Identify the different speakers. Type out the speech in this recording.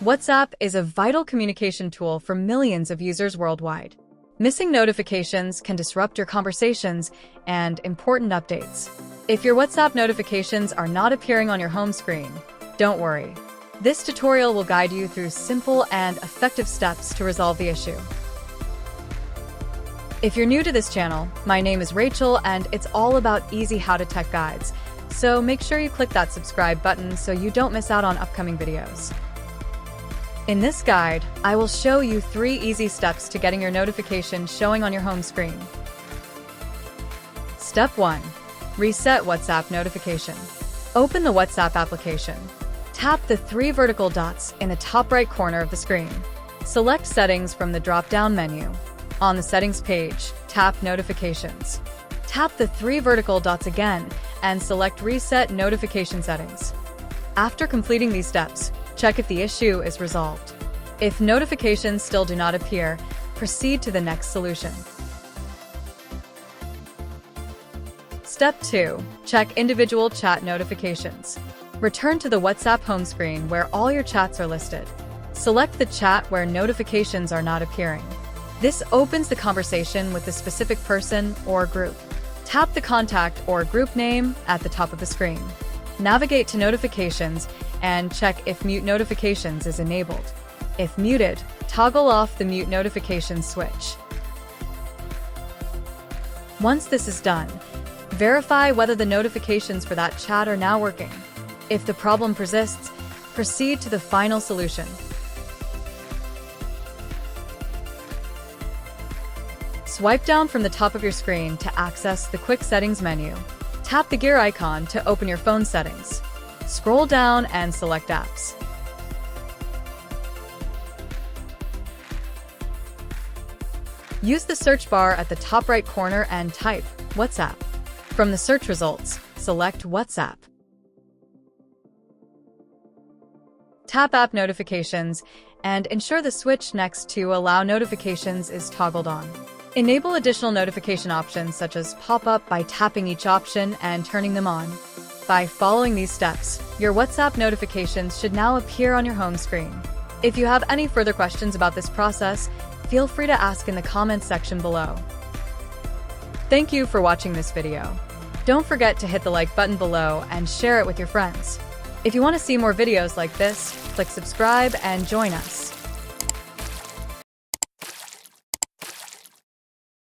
Speaker 1: WhatsApp is a vital communication tool for millions of users worldwide. Missing notifications can disrupt your conversations and important updates. If your WhatsApp notifications are not appearing on your home screen, don't worry. This tutorial will guide you through simple and effective steps to resolve the issue. If you're new to this channel, my name is Rachel and it's all about easy how-to-tech guides, so make sure you click that subscribe button so you don't miss out on upcoming videos. In this guide, I will show you 3 easy steps to getting your notifications showing on your home screen. Step 1. Reset WhatsApp notification. Open the WhatsApp application. Tap the 3 vertical dots in the top right corner of the screen. Select Settings from the drop-down menu. On the Settings page, tap Notifications. Tap the 3 vertical dots again and select Reset Notification Settings. After completing these steps, check if the issue is resolved. If notifications still do not appear, proceed to the next solution. Step 2. Check individual chat notifications. Return to the WhatsApp home screen where all your chats are listed. Select the chat where notifications are not appearing. This opens the conversation with a specific person or group. Tap the contact or group name at the top of the screen. Navigate to Notifications and check if Mute Notifications is enabled. If muted, toggle off the Mute Notifications switch. Once this is done, verify whether the notifications for that chat are now working. If the problem persists, proceed to the final solution. Swipe down from the top of your screen to access the Quick Settings menu. Tap the gear icon to open your phone settings. Scroll down and select Apps. Use the search bar at the top right corner and type WhatsApp. From the search results, select WhatsApp. Tap App Notifications and ensure the switch next to Allow Notifications is toggled on. Enable additional notification options such as pop-up by tapping each option and turning them on. By following these steps, your WhatsApp notifications should now appear on your home screen. If you have any further questions about this process, feel free to ask in the comments section below. Thank you for watching this video. Don't forget to hit the like button below and share it with your friends. If you want to see more videos like this, click subscribe and join us.